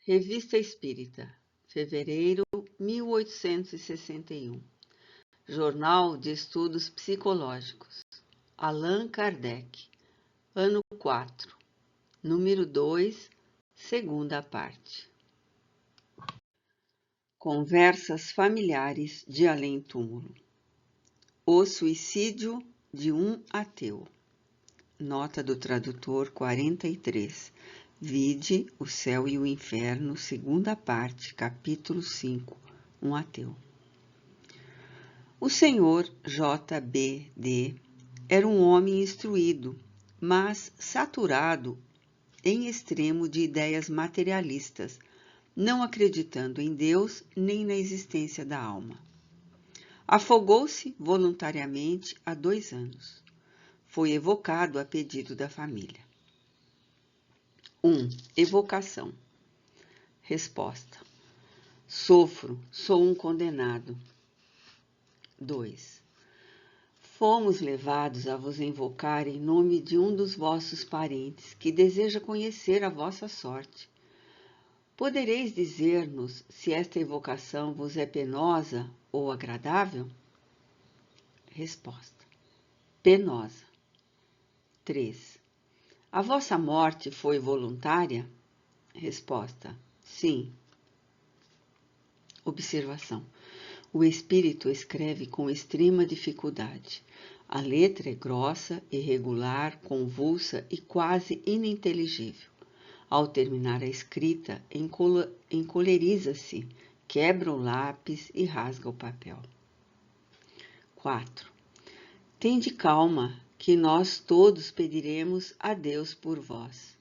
Revista Espírita, fevereiro 1861. Jornal de Estudos Psicológicos. Allan Kardec. Ano 4. Número 2, segunda parte. Conversas familiares de além-túmulo. O suicídio de um ateu. Nota do tradutor 43. Vide O Céu e o Inferno, segunda parte, capítulo 5, um ateu. O senhor J.B.D. era um homem instruído, mas saturado em extremo de ideias materialistas, não acreditando em Deus nem na existência da alma. Afogou-se voluntariamente há 2 anos. Foi evocado a pedido da família. 1. Evocação. Resposta. Sofro, sou um condenado. 2. Fomos levados a vos invocar em nome de um dos vossos parentes que deseja conhecer a vossa sorte. Podereis dizer-nos se esta evocação vos é penosa ou agradável? Resposta. Penosa. 3. A vossa morte foi voluntária? Resposta. Sim. Observação. O espírito escreve com extrema dificuldade. A letra é grossa, irregular, convulsa e quase ininteligível. Ao terminar a escrita, encoleriza-se, quebra o lápis e rasga o papel. 4. Tende calma, que nós todos pediremos a Deus por vós.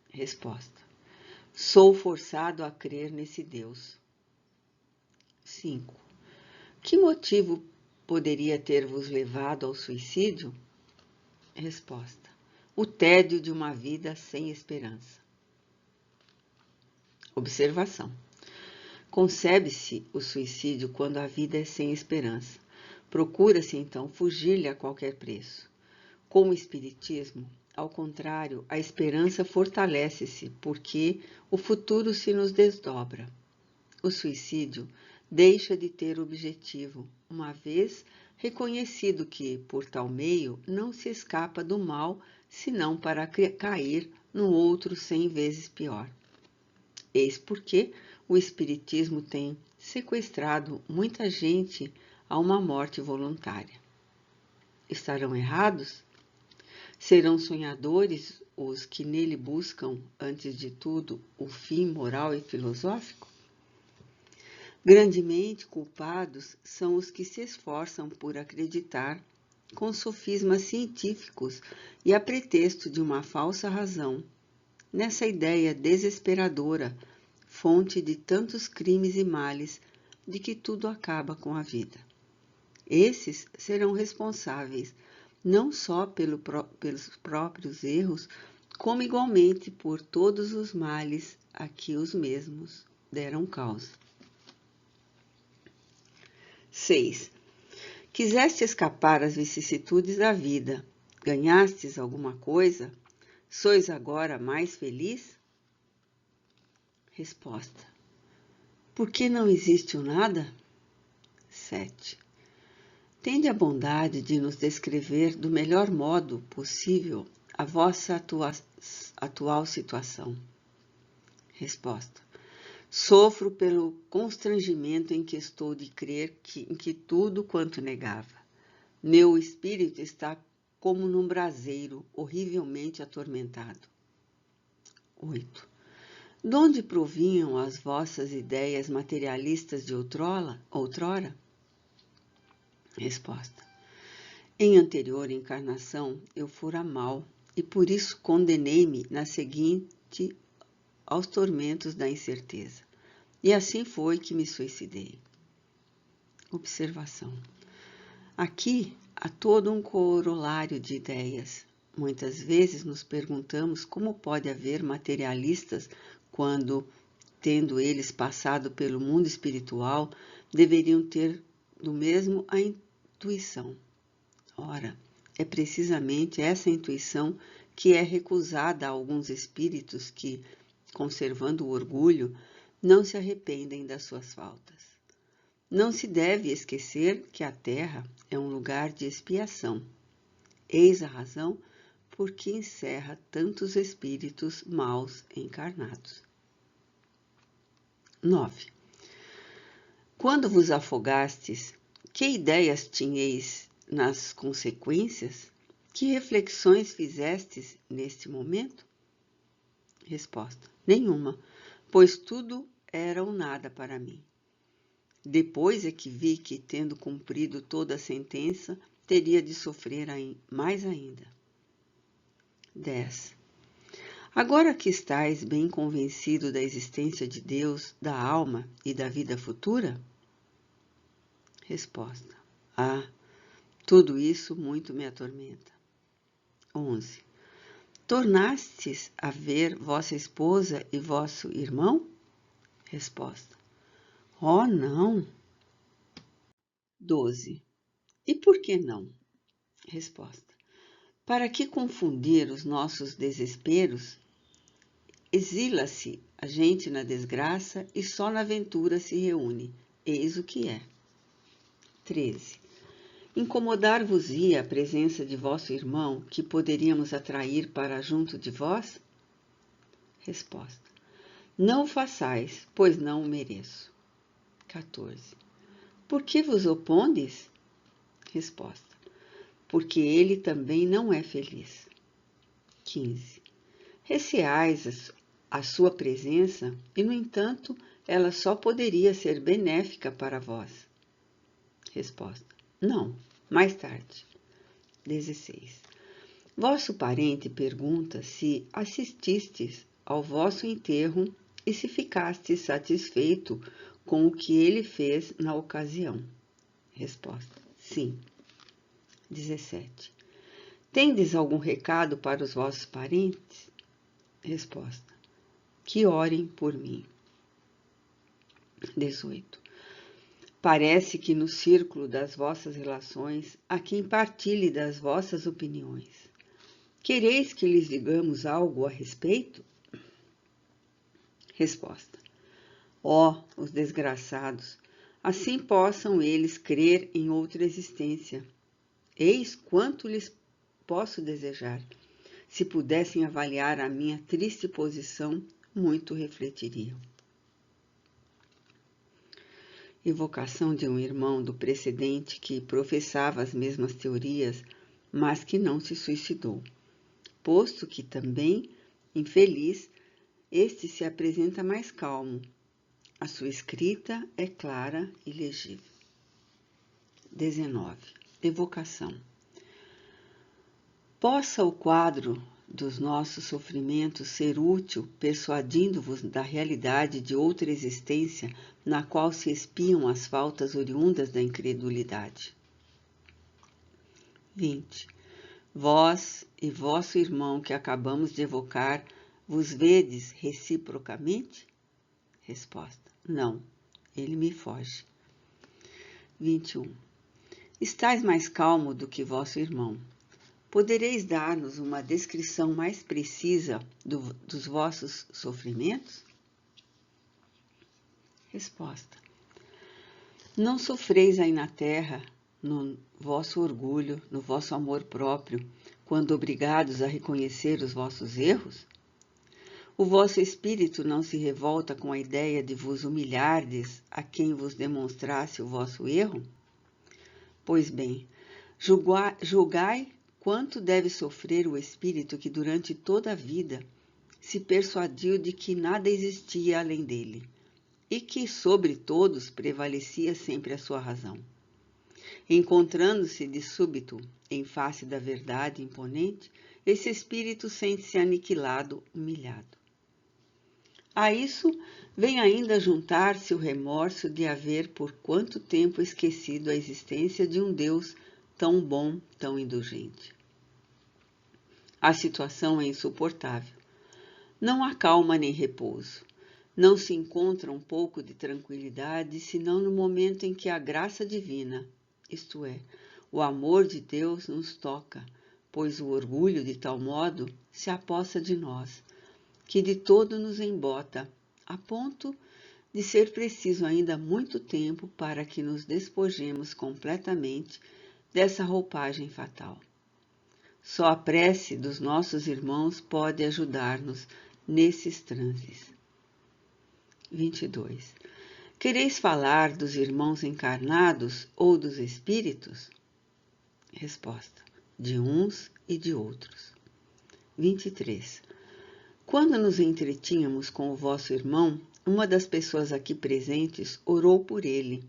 Resposta. Sou forçado a crer nesse Deus. 5. Que motivo poderia ter-vos levado ao suicídio? Resposta. O tédio de uma vida sem esperança. Observação. Concebe-se o suicídio quando a vida é sem esperança. Procura-se, então, fugir-lhe a qualquer preço. Com o Espiritismo, ao contrário, a esperança fortalece-se, porque o futuro se nos desdobra. O suicídio deixa de ter objetivo, uma vez reconhecido que, por tal meio, não se escapa do mal, senão para cair no outro 100 vezes pior. Eis porque o Espiritismo tem sequestrado muita gente a uma morte voluntária. Estarão errados? Serão sonhadores os que nele buscam, antes de tudo, o fim moral e filosófico? Grandemente culpados são os que se esforçam por acreditar com sofismas científicos e a pretexto de uma falsa razão, nessa ideia desesperadora, fonte de tantos crimes e males, de que tudo acaba com a vida. Esses serão responsáveis não só pelos próprios erros, como igualmente por todos os males a que os mesmos deram causa. 6. Quiseste escapar às vicissitudes da vida, ganhastes alguma coisa? Sois agora mais feliz? Resposta. Por que não existe o nada? 7. Tende a bondade de nos descrever do melhor modo possível a vossa atual situação. Resposta. Sofro pelo constrangimento em que estou de crer em que tudo quanto negava. Meu espírito está como num braseiro, horrivelmente atormentado. 8. De onde provinham as vossas ideias materialistas de outrora? Resposta. Em anterior encarnação eu fora mal, e por isso condenei-me na seguinte aos tormentos da incerteza. E assim foi que me suicidei. Observação. Aqui há todo um corolário de ideias. Muitas vezes nos perguntamos como pode haver materialistas quando, tendo eles passado pelo mundo espiritual, deveriam ter do mesmo a intuição. Ora, é precisamente essa intuição que é recusada a alguns espíritos que, conservando o orgulho, não se arrependem das suas faltas. Não se deve esquecer que a terra é um lugar de expiação. Eis a razão por que encerra tantos espíritos maus encarnados. 9. Quando vos afogastes, que ideias tinhais nas consequências? Que reflexões fizestes neste momento? Resposta: nenhuma, pois tudo era um nada para mim. Depois é que vi que, tendo cumprido toda a sentença, teria de sofrer mais ainda. 10. Agora que estais bem convencido da existência de Deus, da alma e da vida futura? Resposta: tudo isso muito me atormenta. 11. Tornastes a ver vossa esposa e vosso irmão? Resposta: não. 12. E por que não? Resposta: para que confundir os nossos desesperos? Exila-se a gente na desgraça e só na ventura se reúne. Eis o que é. 13. Incomodar-vos-ia a presença de vosso irmão, que poderíamos atrair para junto de vós? Resposta: não o façais, pois não o mereço. 14. Por que vos opondes? Resposta: porque ele também não é feliz. 15. Receais a sua presença e, no entanto, ela só poderia ser benéfica para vós. Resposta: não, mais tarde. 16. Vosso parente pergunta se assististes ao vosso enterro e se ficastes satisfeito com o que ele fez na ocasião. Resposta: sim. 17. Tendes algum recado para os vossos parentes? Resposta: que orem por mim. 18. Parece que no círculo das vossas relações há quem partilhe das vossas opiniões. Quereis que lhes digamos algo a respeito? Resposta: os desgraçados, assim possam eles crer em outra existência. Eis quanto lhes posso desejar. Se pudessem avaliar a minha triste posição, muito refletiriam. Evocação de um irmão do precedente que professava as mesmas teorias, mas que não se suicidou. Posto que também, infeliz, este se apresenta mais calmo. A sua escrita é clara e legível. 19. Evocação. Possa o quadro dos nossos sofrimentos ser útil, persuadindo-vos da realidade de outra existência na qual se espiam as faltas oriundas da incredulidade. 20. Vós e vosso irmão que acabamos de evocar, vos vedes reciprocamente? Resposta: não, ele me foge. 21. Estais mais calmo do que vosso irmão. Podereis dar-nos uma descrição mais precisa dos vossos sofrimentos? Resposta: não sofreis aí na terra, no vosso orgulho, no vosso amor próprio, quando obrigados a reconhecer os vossos erros? O vosso espírito não se revolta com a ideia de vos humilhardes a quem vos demonstrasse o vosso erro? Pois bem, julgai quanto deve sofrer o espírito que durante toda a vida se persuadiu de que nada existia além dele e que sobre todos prevalecia sempre a sua razão. Encontrando-se de súbito em face da verdade imponente, esse espírito sente-se aniquilado, humilhado. A isso vem ainda juntar-se o remorso de haver por quanto tempo esquecido a existência de um Deus tão bom, tão indulgente. A situação é insuportável. Não há calma nem repouso. Não se encontra um pouco de tranquilidade, senão no momento em que a graça divina, isto é, o amor de Deus, nos toca, pois o orgulho de tal modo se apossa de nós, que de todo nos embota, a ponto de ser preciso ainda muito tempo para que nos despojemos completamente dessa roupagem fatal. Só a prece dos nossos irmãos pode ajudar-nos nesses transes. 22. Quereis falar dos irmãos encarnados ou dos espíritos? Resposta: de uns e de outros. 23. Quando nos entretínhamos com o vosso irmão, uma das pessoas aqui presentes orou por ele.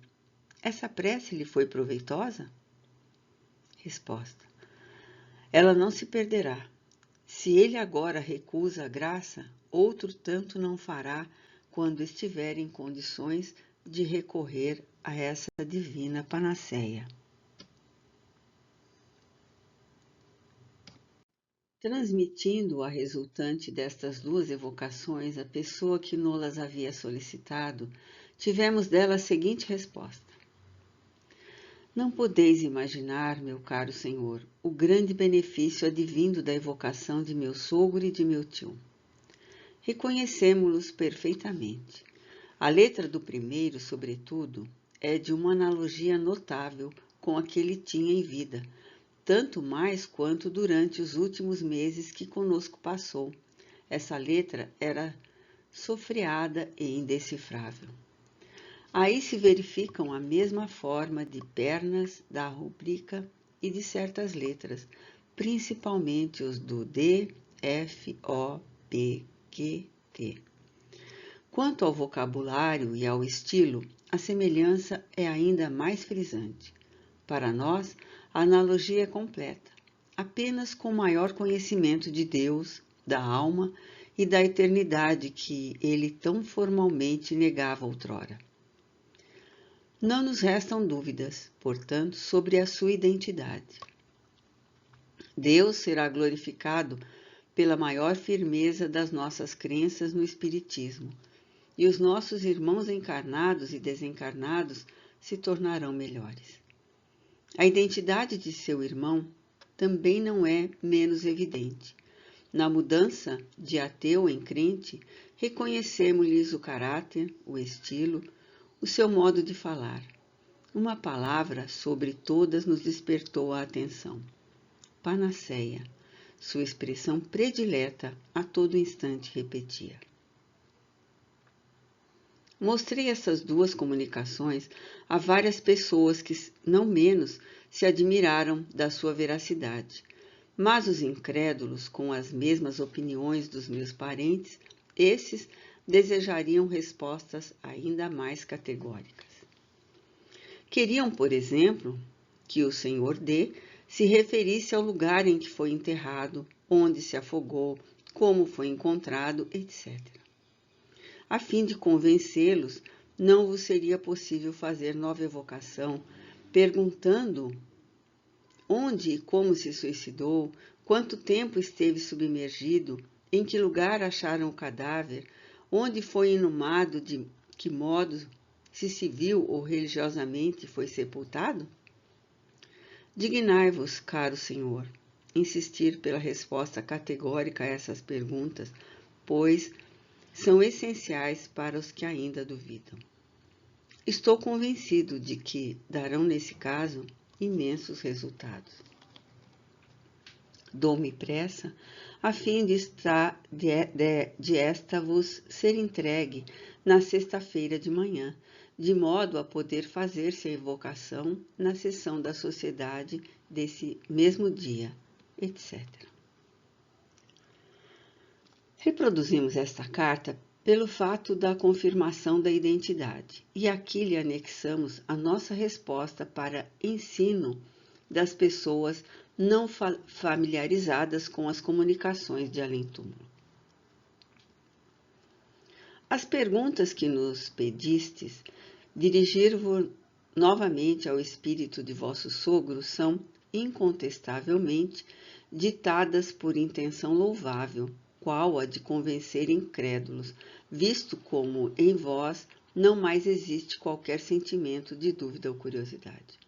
Essa prece lhe foi proveitosa? Resposta: ela não se perderá. Se ele agora recusa a graça, outro tanto não fará quando estiver em condições de recorrer a essa divina panaceia. Transmitindo a resultante destas duas evocações à pessoa que nolas havia solicitado, tivemos dela a seguinte resposta: não podeis imaginar, meu caro senhor, o grande benefício advindo da evocação de meu sogro e de meu tio. Reconhecemo-los perfeitamente. A letra do primeiro, sobretudo, é de uma analogia notável com a que ele tinha em vida, tanto mais quanto durante os últimos meses que conosco passou. Essa letra era sofreada e indecifrável. Aí se verificam a mesma forma de pernas da rubrica e de certas letras, principalmente os do D, F, O, P, Q, T. Quanto ao vocabulário e ao estilo, a semelhança é ainda mais frisante. Para nós, a analogia é completa, apenas com maior conhecimento de Deus, da alma e da eternidade que ele tão formalmente negava outrora. Não nos restam dúvidas, portanto, sobre a sua identidade. Deus será glorificado pela maior firmeza das nossas crenças no Espiritismo, e os nossos irmãos encarnados e desencarnados se tornarão melhores. A identidade de seu irmão também não é menos evidente. Na mudança de ateu em crente, reconhecemos-lhes o caráter, o estilo, o seu modo de falar. Uma palavra sobre todas nos despertou a atenção. Panaceia, sua expressão predileta, a todo instante repetia. Mostrei essas duas comunicações a várias pessoas que, não menos, se admiraram da sua veracidade. Mas os incrédulos, com as mesmas opiniões dos meus parentes, esses desejariam respostas ainda mais categóricas. Queriam, por exemplo, que o senhor D se referisse ao lugar em que foi enterrado, onde se afogou, como foi encontrado, etc. A fim de convencê-los, não vos seria possível fazer nova evocação, perguntando onde e como se suicidou, quanto tempo esteve submergido, em que lugar acharam o cadáver, onde foi inumado, de que modo, se civil ou religiosamente foi sepultado? Dignai-vos, caro senhor, insistir pela resposta categórica a essas perguntas, pois são essenciais para os que ainda duvidam. Estou convencido de que darão, nesse caso, imensos resultados. Dou-me pressa, a fim de esta vos ser entregue na sexta-feira de manhã, de modo a poder fazer-se a evocação na sessão da sociedade desse mesmo dia, etc. Reproduzimos esta carta pelo fato da confirmação da identidade, e aqui lhe anexamos a nossa resposta para ensino das pessoas não familiarizadas com as comunicações de além-túmulo. As perguntas que nos pedistes dirigir-vos novamente ao espírito de vosso sogro são, incontestavelmente, ditadas por intenção louvável, qual a de convencer incrédulos, visto como em vós não mais existe qualquer sentimento de dúvida ou curiosidade.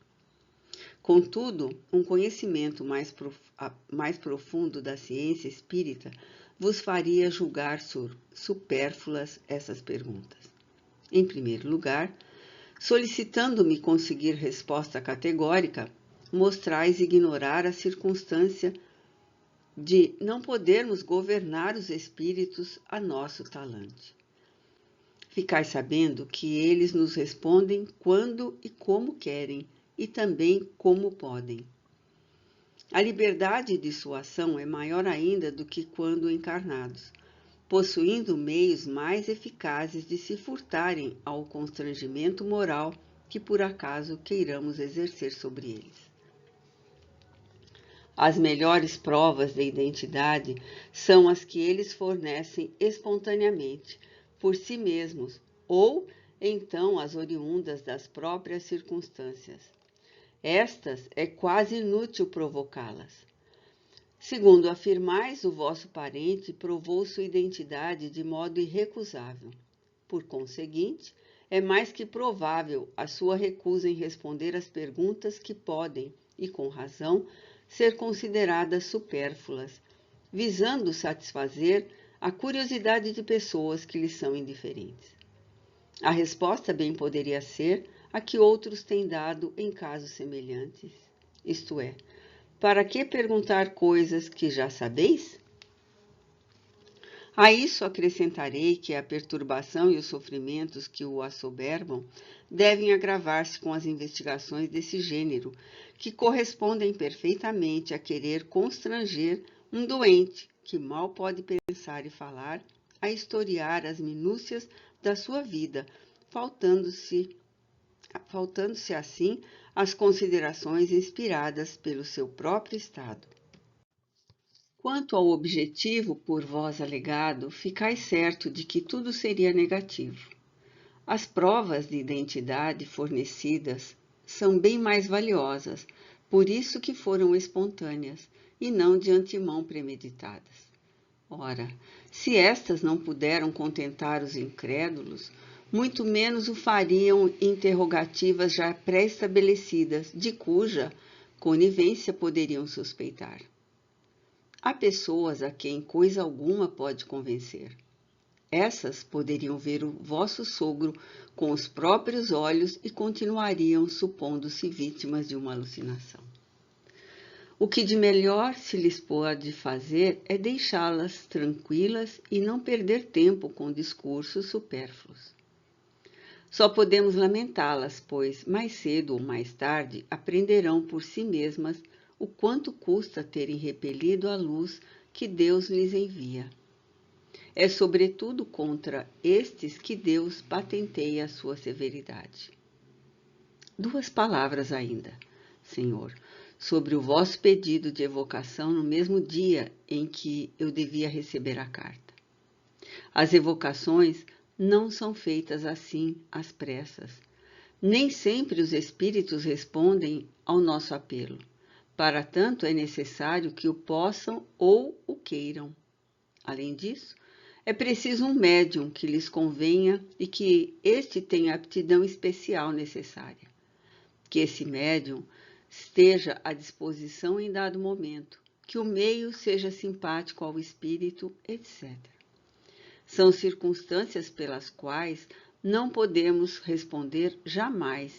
Contudo, um conhecimento mais profundo da ciência espírita vos faria julgar supérfluas essas perguntas. Em primeiro lugar, solicitando-me conseguir resposta categórica, mostrais ignorar a circunstância de não podermos governar os espíritos a nosso talante. Ficais sabendo que eles nos respondem quando e como querem, e também como podem. A liberdade de sua ação é maior ainda do que quando encarnados, possuindo meios mais eficazes de se furtarem ao constrangimento moral que por acaso queiramos exercer sobre eles. As melhores provas de identidade são as que eles fornecem espontaneamente, por si mesmos, ou então as oriundas das próprias circunstâncias. Estas é quase inútil provocá-las. Segundo afirmais, o vosso parente provou sua identidade de modo irrecusável. Por conseguinte, é mais que provável a sua recusa em responder às perguntas que podem, e com razão, ser consideradas supérfluas, visando satisfazer a curiosidade de pessoas que lhes são indiferentes. A resposta bem poderia ser a que outros têm dado em casos semelhantes, isto é, para que perguntar coisas que já sabeis? A isso acrescentarei que a perturbação e os sofrimentos que o assoberbam devem agravar-se com as investigações desse gênero, que correspondem perfeitamente a querer constranger um doente que mal pode pensar e falar, a historiar as minúcias da sua vida, faltando-se assim as considerações inspiradas pelo seu próprio estado. Quanto ao objetivo por vós alegado, ficais certo de que tudo seria negativo. As provas de identidade fornecidas são bem mais valiosas, por isso que foram espontâneas, e não de antemão premeditadas. Ora, se estas não puderam contentar os incrédulos, muito menos o fariam interrogativas já pré-estabelecidas, de cuja conivência poderiam suspeitar. Há pessoas a quem coisa alguma pode convencer. Essas poderiam ver o vosso sogro com os próprios olhos e continuariam supondo-se vítimas de uma alucinação. O que de melhor se lhes pode fazer é deixá-las tranquilas e não perder tempo com discursos supérfluos. Só podemos lamentá-las, pois mais cedo ou mais tarde aprenderão por si mesmas o quanto custa terem repelido a luz que Deus lhes envia. É sobretudo contra estes que Deus patenteia a sua severidade. 2 palavras ainda, Senhor, sobre o vosso pedido de evocação no mesmo dia em que eu devia receber a carta. As evocações não são feitas assim às pressas. Nem sempre os espíritos respondem ao nosso apelo. Para tanto, é necessário que o possam ou o queiram. Além disso, é preciso um médium que lhes convenha e que este tenha a aptidão especial necessária. Que esse médium esteja à disposição em dado momento, que o meio seja simpático ao espírito, etc. São circunstâncias pelas quais não podemos responder jamais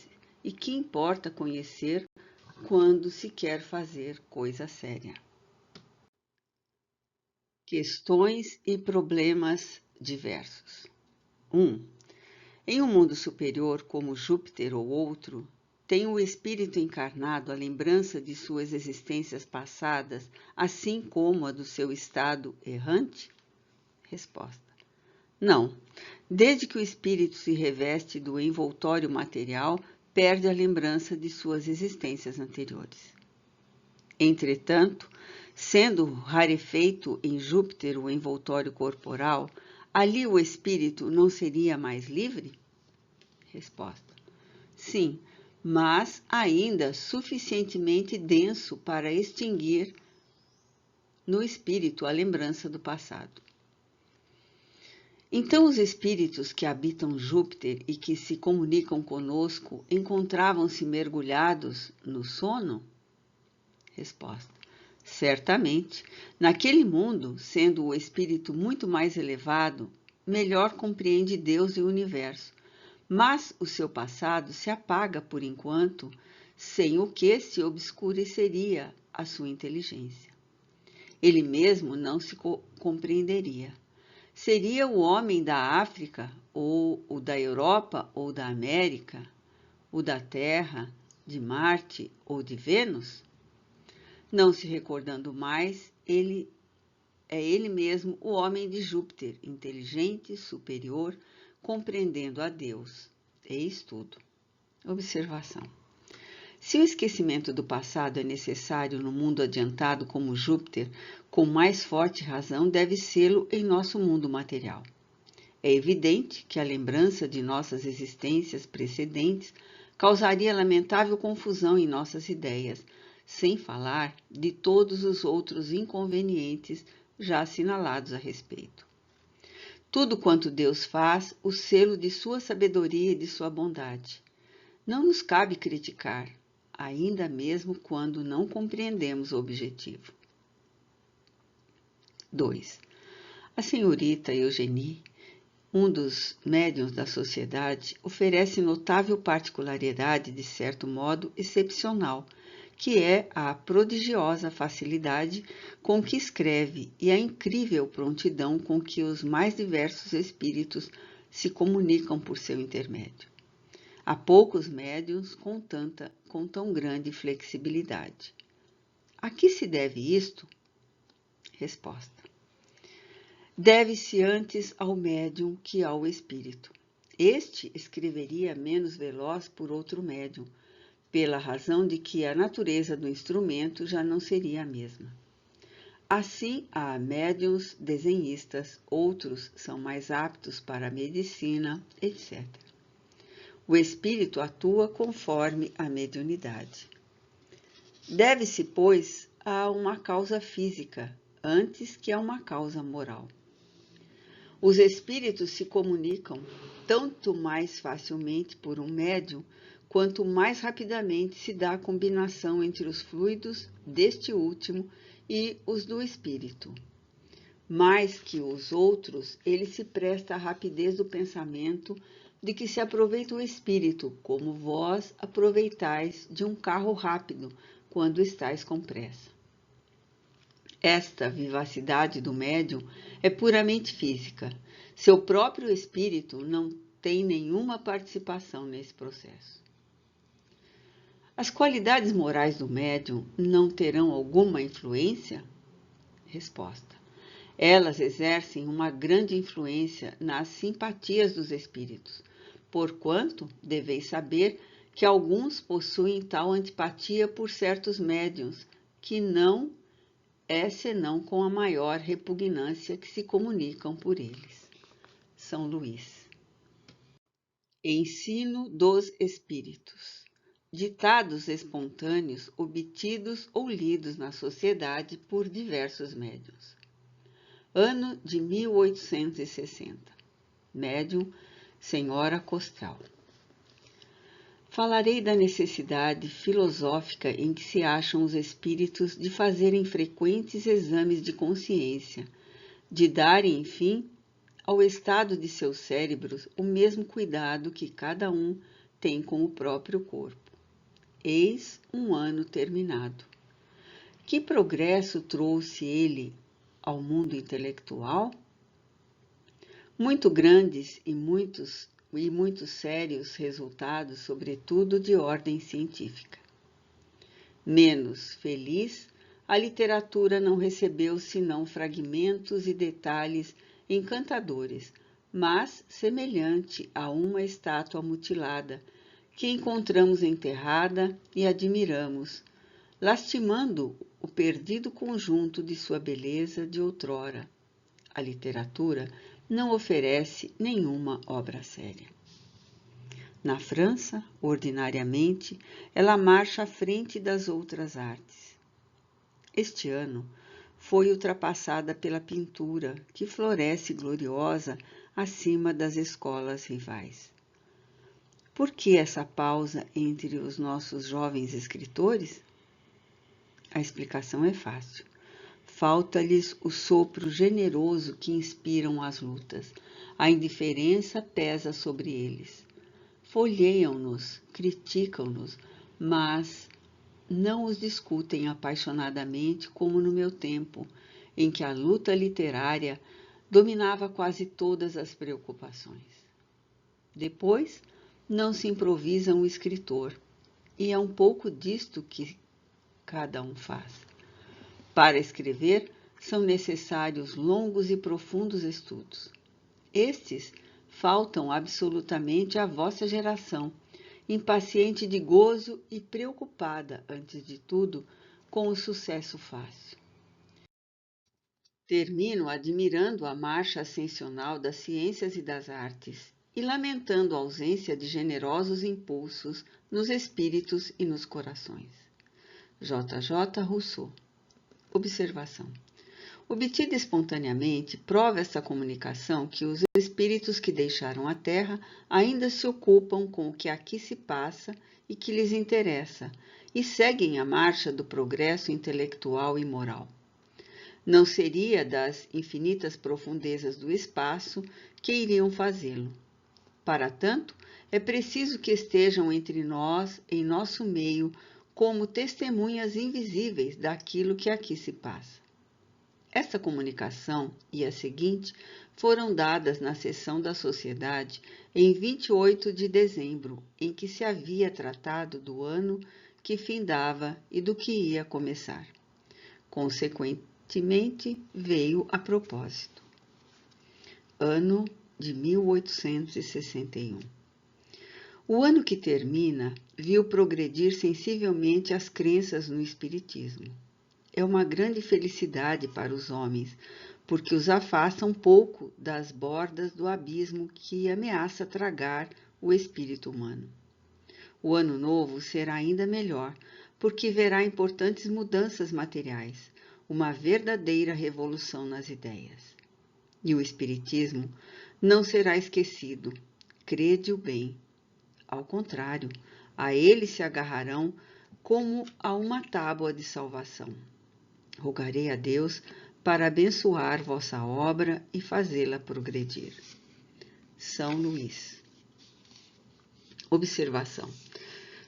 e que importa conhecer quando se quer fazer coisa séria. Questões e problemas diversos. 1. Em um mundo superior, como Júpiter ou outro, tem o espírito encarnado a lembrança de suas existências passadas, assim como a do seu estado errante? Resposta. Não. Desde que o espírito se reveste do envoltório material, perde a lembrança de suas existências anteriores. Entretanto, sendo rarefeito em Júpiter o envoltório corporal, ali o espírito não seria mais livre? Resposta. Sim, mas ainda suficientemente denso para extinguir no espírito a lembrança do passado. Então os espíritos que habitam Júpiter e que se comunicam conosco encontravam-se mergulhados no sono? Resposta. Certamente, naquele mundo, sendo o espírito muito mais elevado, melhor compreende Deus e o universo, mas o seu passado se apaga por enquanto, sem o que se obscureceria a sua inteligência. Ele mesmo não se compreenderia. Seria o homem da África, ou o da Europa, ou da América, o da Terra, de Marte ou de Vênus? Não se recordando mais, ele mesmo o homem de Júpiter, inteligente, superior, compreendendo a Deus. Eis tudo. Observação. Se o esquecimento do passado é necessário no mundo adiantado como Júpiter, com mais forte razão deve sê-lo em nosso mundo material. É evidente que a lembrança de nossas existências precedentes causaria lamentável confusão em nossas ideias, sem falar de todos os outros inconvenientes já assinalados a respeito. Tudo quanto Deus faz, o selo de sua sabedoria e de sua bondade. Não nos cabe criticar, ainda mesmo quando não compreendemos o objetivo. 2. A senhorita Eugenie, um dos médiuns da sociedade, oferece notável particularidade, de certo modo excepcional, que é a prodigiosa facilidade com que escreve e a incrível prontidão com que os mais diversos espíritos se comunicam por seu intermédio. Há poucos médiuns com tão grande flexibilidade. A que se deve isto? Resposta. Deve-se antes ao médium que ao espírito. Este escreveria menos veloz por outro médium, pela razão de que a natureza do instrumento já não seria a mesma. Assim, há médiuns desenhistas, outros são mais aptos para a medicina, etc. O espírito atua conforme a mediunidade. Deve-se, pois, a uma causa física, antes que a uma causa moral. Os espíritos se comunicam tanto mais facilmente por um médium, quanto mais rapidamente se dá a combinação entre os fluidos deste último e os do espírito. Mais que os outros, ele se presta à rapidez do pensamento de que se aproveita o espírito, como vós aproveitais de um carro rápido quando estáis com pressa. Esta vivacidade do médium é puramente física. Seu próprio espírito não tem nenhuma participação nesse processo. As qualidades morais do médium não terão alguma influência? Resposta. Elas exercem uma grande influência nas simpatias dos espíritos, porquanto deveis saber que alguns possuem tal antipatia por certos médiuns, que não é senão com a maior repugnância que se comunicam por eles. São Luís. Ensino dos Espíritos. Ditados espontâneos obtidos ou lidos na sociedade por diversos médiuns. Ano de 1860. Médium, Senhora Costral. Falarei da necessidade filosófica em que se acham os espíritos de fazerem frequentes exames de consciência, de darem, enfim, ao estado de seus cérebros o mesmo cuidado que cada um tem com o próprio corpo. Eis um ano terminado. Que progresso trouxe ele ao mundo intelectual? Muito grandes e muitos sérios resultados, sobretudo de ordem científica. Menos feliz, a literatura não recebeu senão fragmentos e detalhes encantadores, mas semelhante a uma estátua mutilada, que encontramos enterrada e admiramos, lastimando o perdido conjunto de sua beleza de outrora. A literatura não oferece nenhuma obra séria. Na França, ordinariamente, ela marcha à frente das outras artes. Este ano foi ultrapassada pela pintura, que floresce gloriosa acima das escolas rivais. Por que essa pausa entre os nossos jovens escritores? A explicação é fácil. Falta-lhes o sopro generoso que inspiram as lutas. A indiferença pesa sobre eles. Folheiam-nos, criticam-nos, mas não os discutem apaixonadamente como no meu tempo, em que a luta literária dominava quase todas as preocupações. Depois, não se improvisa um escritor, e é um pouco disto que cada um faz. Para escrever, são necessários longos e profundos estudos. Estes faltam absolutamente à vossa geração, impaciente de gozo e preocupada, antes de tudo, com o sucesso fácil. Termino admirando a marcha ascensional das ciências e das artes e lamentando a ausência de generosos impulsos nos espíritos e nos corações. J.J. Rousseau. Observação. Obtida espontaneamente, prova essa comunicação que os espíritos que deixaram a Terra ainda se ocupam com o que aqui se passa e que lhes interessa, e seguem a marcha do progresso intelectual e moral. Não seria das infinitas profundezas do espaço que iriam fazê-lo. Para tanto, é preciso que estejam entre nós, em nosso meio, como testemunhas invisíveis daquilo que aqui se passa. Esta comunicação e a seguinte foram dadas na sessão da Sociedade em 28 de dezembro, em que se havia tratado do ano que findava e do que ia começar. Consequentemente, veio a propósito. Ano de 1861. O ano que termina viu progredir sensivelmente as crenças no Espiritismo. É uma grande felicidade para os homens, porque os afasta um pouco das bordas do abismo que ameaça tragar o espírito humano. O ano novo será ainda melhor, porque verá importantes mudanças materiais, uma verdadeira revolução nas ideias. E o Espiritismo não será esquecido, crede-o bem. Ao contrário, a ele se agarrarão como a uma tábua de salvação. Rogarei a Deus para abençoar vossa obra e fazê-la progredir. São Luís. Observação.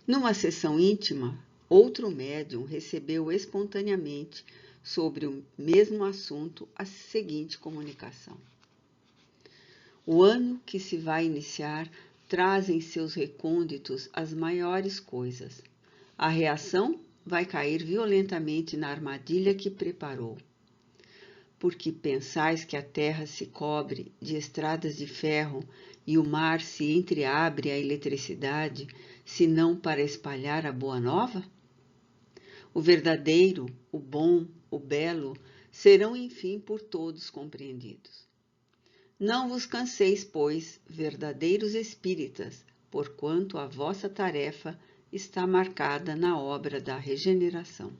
Numa sessão íntima, outro médium recebeu espontaneamente, sobre o mesmo assunto, a seguinte comunicação. O ano que se vai iniciar traz em seus recônditos as maiores coisas. A reação vai cair violentamente na armadilha que preparou. Porque pensais que a terra se cobre de estradas de ferro e o mar se entreabre à eletricidade, senão para espalhar a boa nova? O verdadeiro, o bom, o belo, serão enfim por todos compreendidos. Não vos canseis, pois, verdadeiros espíritas, porquanto a vossa tarefa está marcada na obra da regeneração.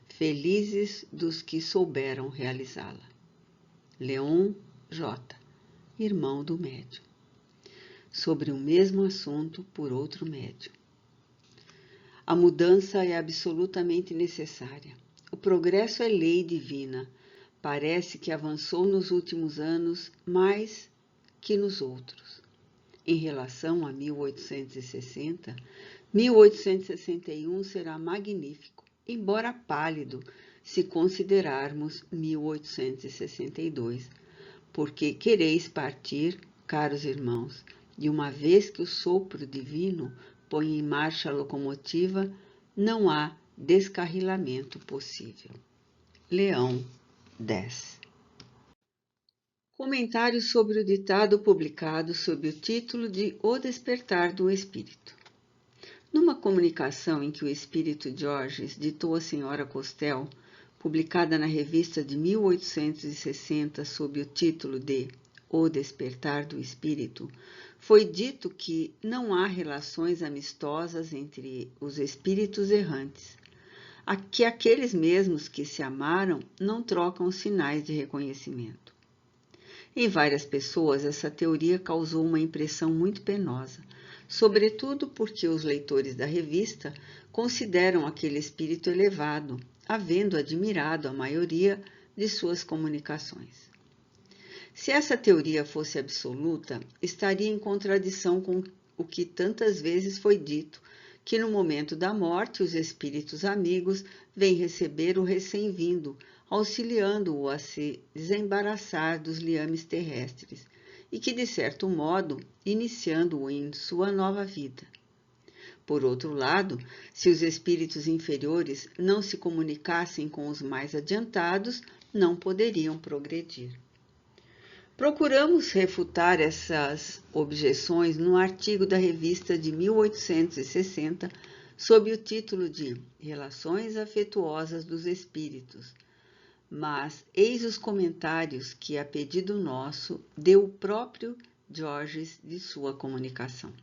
Felizes dos que souberam realizá-la. Leon J., irmão do médium. Sobre o mesmo assunto por outro médium. A mudança é absolutamente necessária. O progresso é lei divina. Parece que avançou nos últimos anos mais que nos outros. Em relação a 1860, 1861 será magnífico, embora pálido, se considerarmos 1862, porque quereis partir, caros irmãos, de uma vez que o sopro divino põe em marcha a locomotiva, não há descarrilamento possível. Leão 10. Comentário sobre o ditado publicado sob o título de O Despertar do Espírito. Numa comunicação em que o espírito Georges ditou à senhora Costel, publicada na revista de 1860 sob o título de O Despertar do Espírito, foi dito que não há relações amistosas entre os espíritos errantes, que aqueles mesmos que se amaram não trocam sinais de reconhecimento. Em várias pessoas, essa teoria causou uma impressão muito penosa, sobretudo porque os leitores da revista consideram aquele espírito elevado, havendo admirado a maioria de suas comunicações. Se essa teoria fosse absoluta, estaria em contradição com o que tantas vezes foi dito, que no momento da morte os espíritos amigos vêm receber o recém-vindo, auxiliando-o a se desembaraçar dos liames terrestres, e que, de certo modo, iniciando-o em sua nova vida. Por outro lado, se os espíritos inferiores não se comunicassem com os mais adiantados, não poderiam progredir. Procuramos refutar essas objeções num artigo da revista de 1860, sob o título de Relações Afetuosas dos Espíritos, mas eis os comentários que, a pedido nosso, deu o próprio Georges de sua comunicação.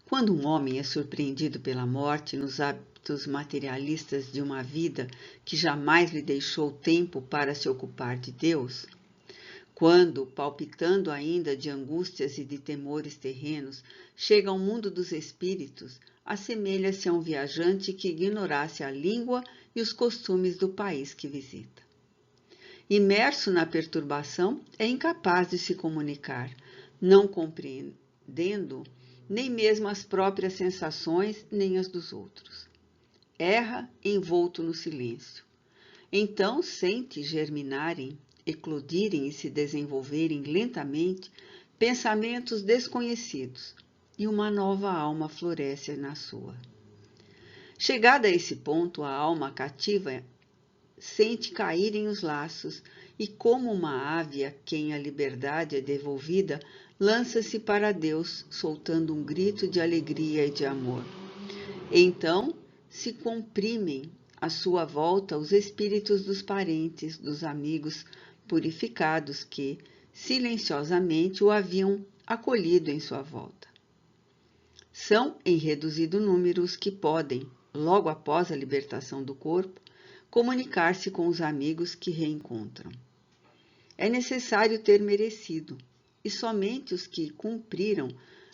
Quando um homem é surpreendido pela morte nos hábitos materialistas de uma vida que jamais lhe deixou tempo para se ocupar de Deus, quando, palpitando ainda de angústias e de temores terrenos, chega ao mundo dos espíritos, assemelha-se a um viajante que ignorasse a língua e os costumes do país que visita. Imerso na perturbação, é incapaz de se comunicar, não compreendendo nem mesmo as próprias sensações, nem as dos outros. Erra envolto no silêncio. Então sente germinarem, eclodirem e se desenvolverem lentamente pensamentos desconhecidos, e uma nova alma floresce na sua. Chegada a esse ponto, a alma cativa sente caírem os laços e, como uma ave a quem a liberdade é devolvida, lança-se para Deus, soltando um grito de alegria e de amor. Então se comprimem à sua volta os espíritos dos parentes, dos amigos purificados que, silenciosamente, o haviam acolhido em sua volta. São em reduzido número os que podem, logo após a libertação do corpo, comunicar-se com os amigos que reencontram. É necessário ter merecido, e somente os que cumpriram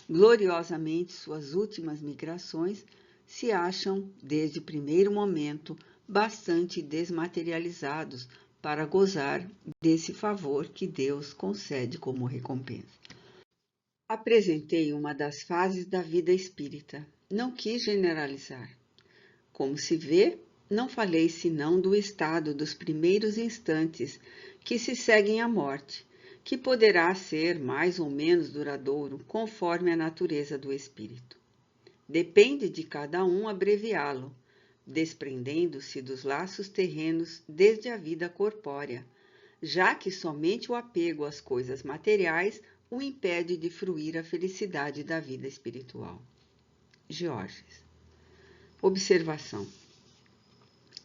gloriosamente suas últimas migrações se acham, desde o primeiro momento, bastante desmaterializados para gozar desse favor que Deus concede como recompensa. Apresentei uma das fases da vida espírita. Não quis generalizar. Como se vê, não falei senão do estado dos primeiros instantes que se seguem à morte, que poderá ser mais ou menos duradouro conforme a natureza do espírito. Depende de cada um abreviá-lo, desprendendo-se dos laços terrenos desde a vida corpórea, já que somente o apego às coisas materiais o impede de fruir a felicidade da vida espiritual. Georges. Observação.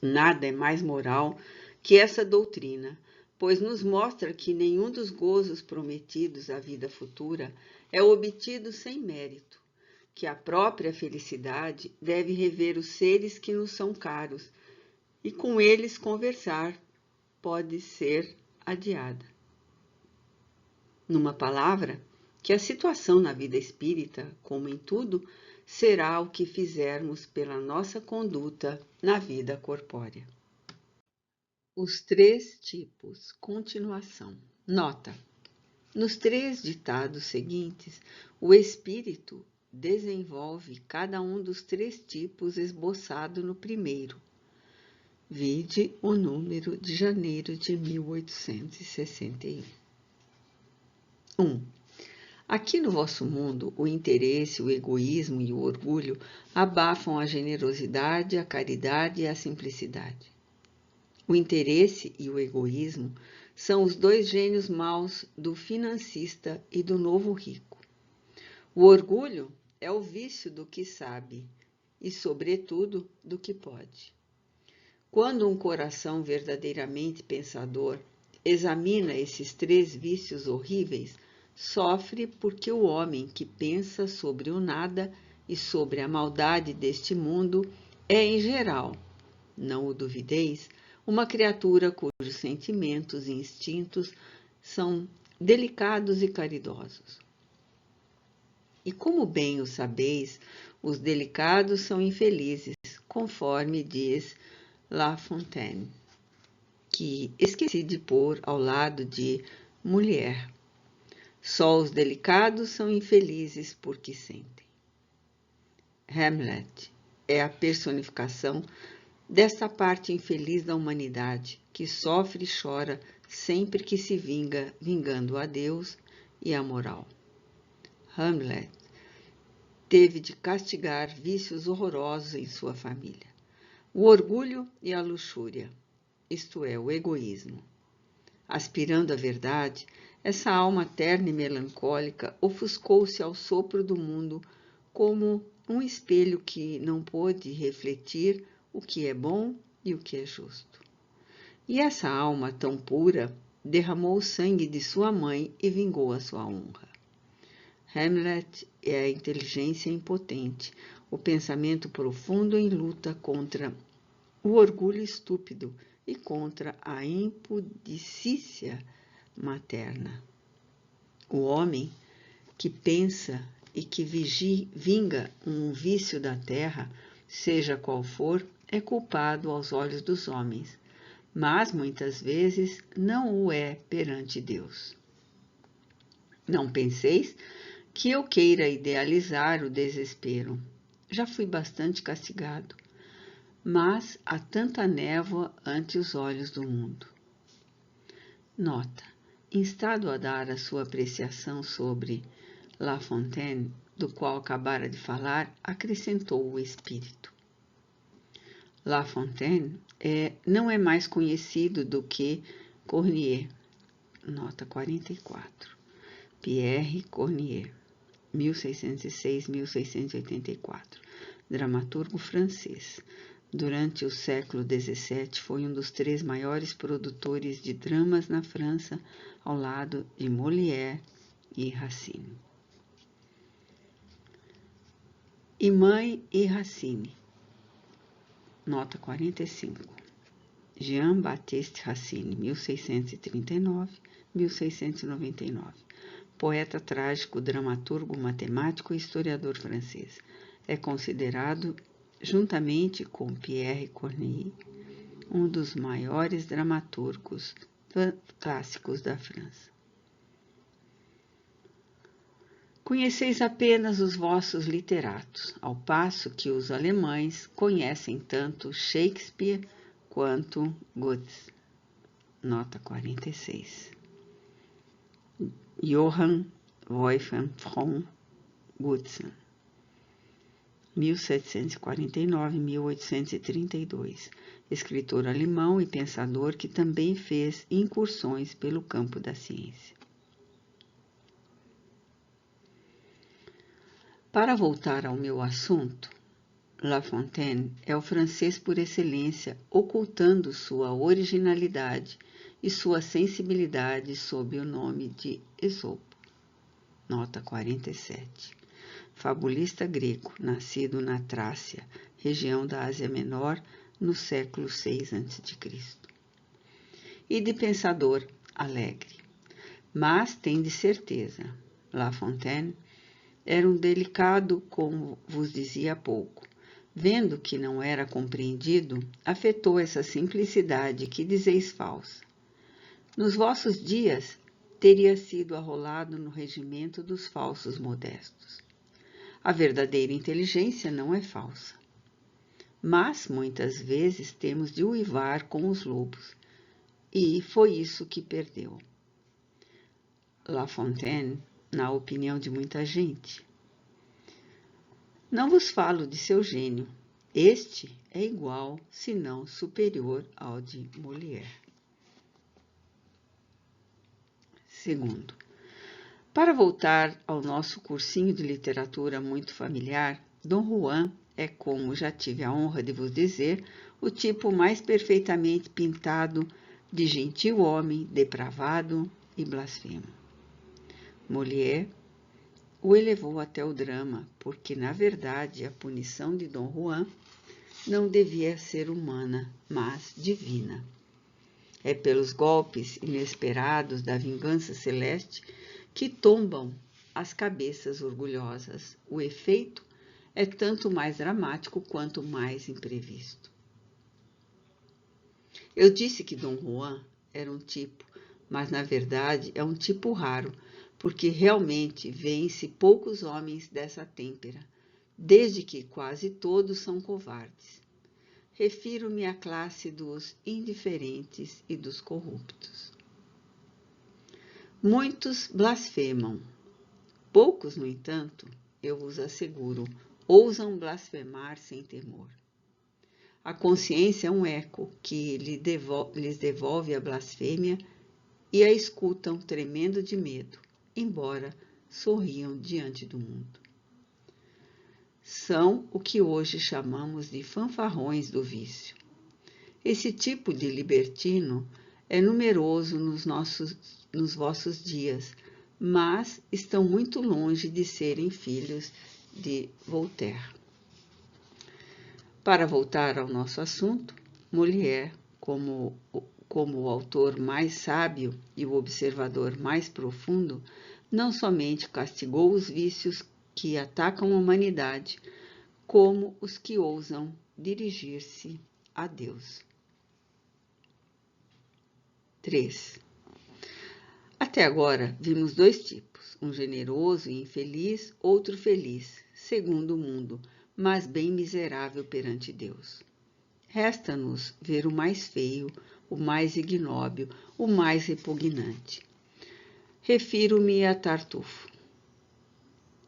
Nada é mais moral que essa doutrina, pois nos mostra que nenhum dos gozos prometidos à vida futura é obtido sem mérito, que a própria felicidade deve rever os seres que nos são caros e com eles conversar pode ser adiada. Numa palavra, que a situação na vida espírita, como em tudo, será o que fizermos pela nossa conduta na vida corpórea. Os três tipos. Continuação. Nota. Nos três ditados seguintes, o espírito desenvolve cada um dos três tipos esboçado no primeiro. Vide o número de janeiro de 1861. 1. Aqui no vosso mundo, o interesse, o egoísmo e o orgulho abafam a generosidade, a caridade e a simplicidade. O interesse e o egoísmo são os dois gênios maus do financista e do novo rico. O orgulho é o vício do que sabe e, sobretudo, do que pode. Quando um coração verdadeiramente pensador examina esses três vícios horríveis, sofre porque o homem que pensa sobre o nada e sobre a maldade deste mundo é, em geral, não o duvideis, uma criatura cujos sentimentos e instintos são delicados e caridosos. E como bem o sabeis, os delicados são infelizes, conforme diz La Fontaine, que esqueci de pôr ao lado de mulher. Só os delicados são infelizes porque sentem. Hamlet é a personificação desta parte infeliz da humanidade, que sofre e chora sempre que se vinga, vingando a Deus e a moral. Hamlet teve de castigar vícios horrorosos em sua família: o orgulho e a luxúria, isto é, o egoísmo. Aspirando à verdade, essa alma terna e melancólica ofuscou-se ao sopro do mundo como um espelho que não pôde refletir o que é bom e o que é justo. E essa alma tão pura derramou o sangue de sua mãe e vingou a sua honra. Hamlet é a inteligência impotente, o pensamento profundo em luta contra o orgulho estúpido e contra a impudicícia materna. O homem que pensa e que vinga um vício da terra, seja qual for, é culpado aos olhos dos homens, mas muitas vezes não o é perante Deus. Não penseis que eu queira idealizar o desespero. Já fui bastante castigado, mas há tanta névoa ante os olhos do mundo. Nota: instado a dar a sua apreciação sobre La Fontaine, do qual acabara de falar, acrescentou o espírito. La Fontaine não é mais conhecido do que Corneille. Nota 44. Pierre Corneille, 1606-1684, dramaturgo francês. Durante o século XVII, foi um dos 3 maiores produtores de dramas na França, ao lado de Molière e Racine. E Mãe e Racine. Nota 45. Jean-Baptiste Racine, 1639-1699. Poeta trágico, dramaturgo, matemático e historiador francês. É considerado, juntamente com Pierre Corneille, um dos maiores dramaturgos clássicos da França. Conheceis apenas os vossos literatos, ao passo que os alemães conhecem tanto Shakespeare quanto Goethe. Nota 46. Johann Wolfgang von Goethe, 1749-1832, escritor alemão e pensador que também fez incursões pelo campo da ciência. Para voltar ao meu assunto, La Fontaine é o francês por excelência, ocultando sua originalidade e sua sensibilidade sob o nome de Esopo. Nota 47. Fabulista grego, nascido na Trácia, região da Ásia Menor, no século VI a.C. E de pensador alegre. Mas tem de certeza, La Fontaine era um delicado, como vos dizia há pouco. Vendo que não era compreendido, afetou essa simplicidade que dizeis falsa. Nos vossos dias, teria sido arrolado no regimento dos falsos modestos. A verdadeira inteligência não é falsa. Mas, muitas vezes, temos de uivar com os lobos, e foi isso que perdeu. La Fontaine, na opinião de muita gente. Não vos falo de seu gênio. Este é igual, se não superior, ao de Molière. Segundo, para voltar ao nosso cursinho de literatura muito familiar, Dom Juan é, como já tive a honra de vos dizer, o tipo mais perfeitamente pintado de gentil homem, depravado e blasfemo. Molière o elevou até o drama, porque, na verdade, a punição de Dom Juan não devia ser humana, mas divina. É pelos golpes inesperados da vingança celeste que tombam as cabeças orgulhosas. O efeito é tanto mais dramático quanto mais imprevisto. Eu disse que Dom Juan era um tipo, mas na verdade é um tipo raro, porque realmente vêem-se poucos homens dessa têmpera, desde que quase todos são covardes. Refiro-me à classe dos indiferentes e dos corruptos. Muitos blasfemam. Poucos, no entanto, eu vos asseguro, ousam blasfemar sem temor. A consciência é um eco que lhes devolve a blasfêmia e a escutam tremendo de medo, embora sorriam diante do mundo. São o que hoje chamamos de fanfarrões do vício. Esse tipo de libertino é numeroso nos vossos dias, mas estão muito longe de serem filhos de Voltaire. Para voltar ao nosso assunto, Molière, como o autor mais sábio e o observador mais profundo, não somente castigou os vícios que atacam a humanidade, como os que ousam dirigir-se a Deus. 3. Até agora vimos dois tipos, um generoso e infeliz, outro feliz, segundo o mundo, mas bem miserável perante Deus. Resta-nos ver o mais feio, o mais ignóbil, o mais repugnante. Refiro-me a Tartufo.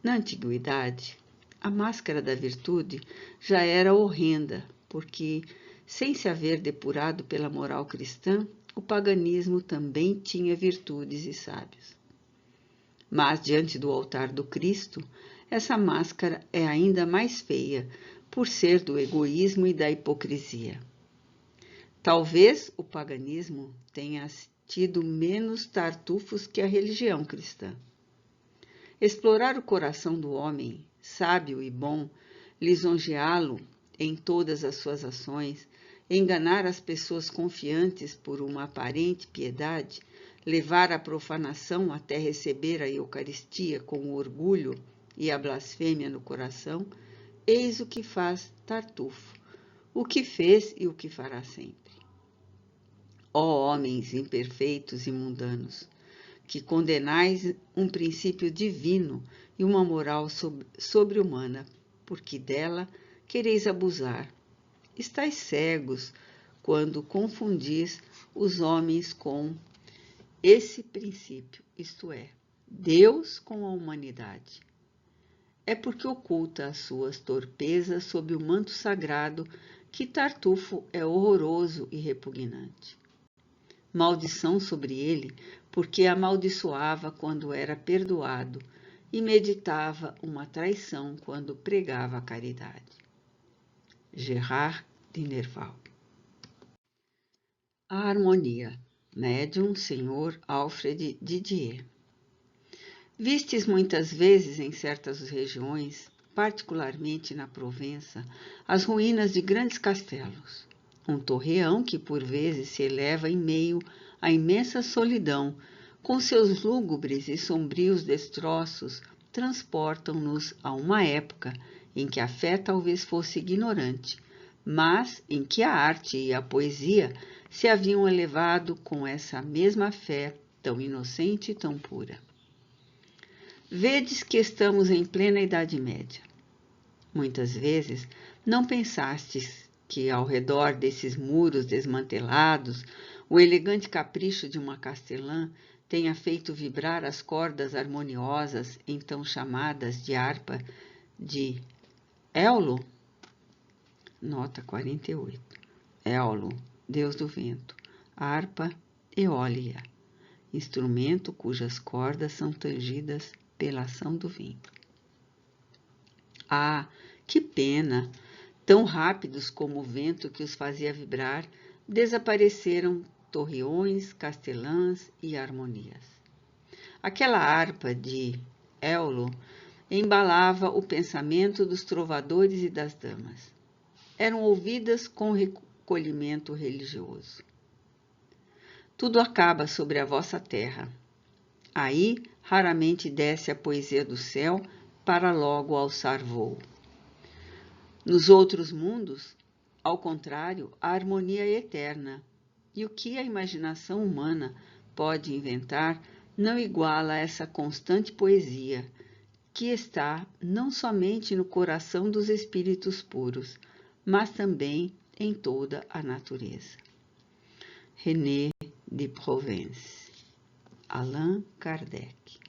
Na antiguidade, a máscara da virtude já era horrenda, porque, sem se haver depurado pela moral cristã, o paganismo também tinha virtudes e sábios. Mas, diante do altar do Cristo, essa máscara é ainda mais feia, por ser do egoísmo e da hipocrisia. Talvez o paganismo tenha tido menos tartufos que a religião cristã. Explorar o coração do homem, sábio e bom, lisonjeá-lo em todas as suas ações, enganar as pessoas confiantes por uma aparente piedade, levar a profanação até receber a Eucaristia com o orgulho e a blasfêmia no coração, eis o que faz Tartufo, o que fez e o que fará sempre. Ó homens imperfeitos e mundanos, que condenais um princípio divino e uma moral sobre-humana, porque dela quereis abusar. Estais cegos quando confundis os homens com esse princípio, isto é, Deus com a humanidade. É porque oculta as suas torpezas sob o manto sagrado que Tartufo é horroroso e repugnante. Maldição sobre ele, porque amaldiçoava quando era perdoado e meditava uma traição quando pregava a caridade. Gerard de Nerval. A harmonia. Médium Sr. Alfred Didier. Vistes muitas vezes em certas regiões, particularmente na Provença, as ruínas de grandes castelos. Um torreão que por vezes se eleva em meio à imensa solidão, com seus lúgubres e sombrios destroços, transportam-nos a uma época em que a fé talvez fosse ignorante, mas em que a arte e a poesia se haviam elevado com essa mesma fé tão inocente e tão pura. Vedes que estamos em plena Idade Média. Muitas vezes não pensastes que ao redor desses muros desmantelados, o elegante capricho de uma castelã tenha feito vibrar as cordas harmoniosas, então chamadas de harpa de Éolo? Nota 48. Éolo, deus do vento. Harpa eólia, instrumento cujas cordas são tangidas pela ação do vento. Ah, que pena! Tão rápidos como o vento que os fazia vibrar, desapareceram torreões, castelãs e harmonias. Aquela harpa de Éolo embalava o pensamento dos trovadores e das damas. eram ouvidas com recolhimento religioso. Tudo acaba sobre a vossa terra. Aí raramente desce a poesia do céu para logo alçar voo. Nos outros mundos, ao contrário, a harmonia é eterna, e o que a imaginação humana pode inventar não iguala essa constante poesia, que está não somente no coração dos espíritos puros, mas também em toda a natureza. René de Provence, Allan Kardec.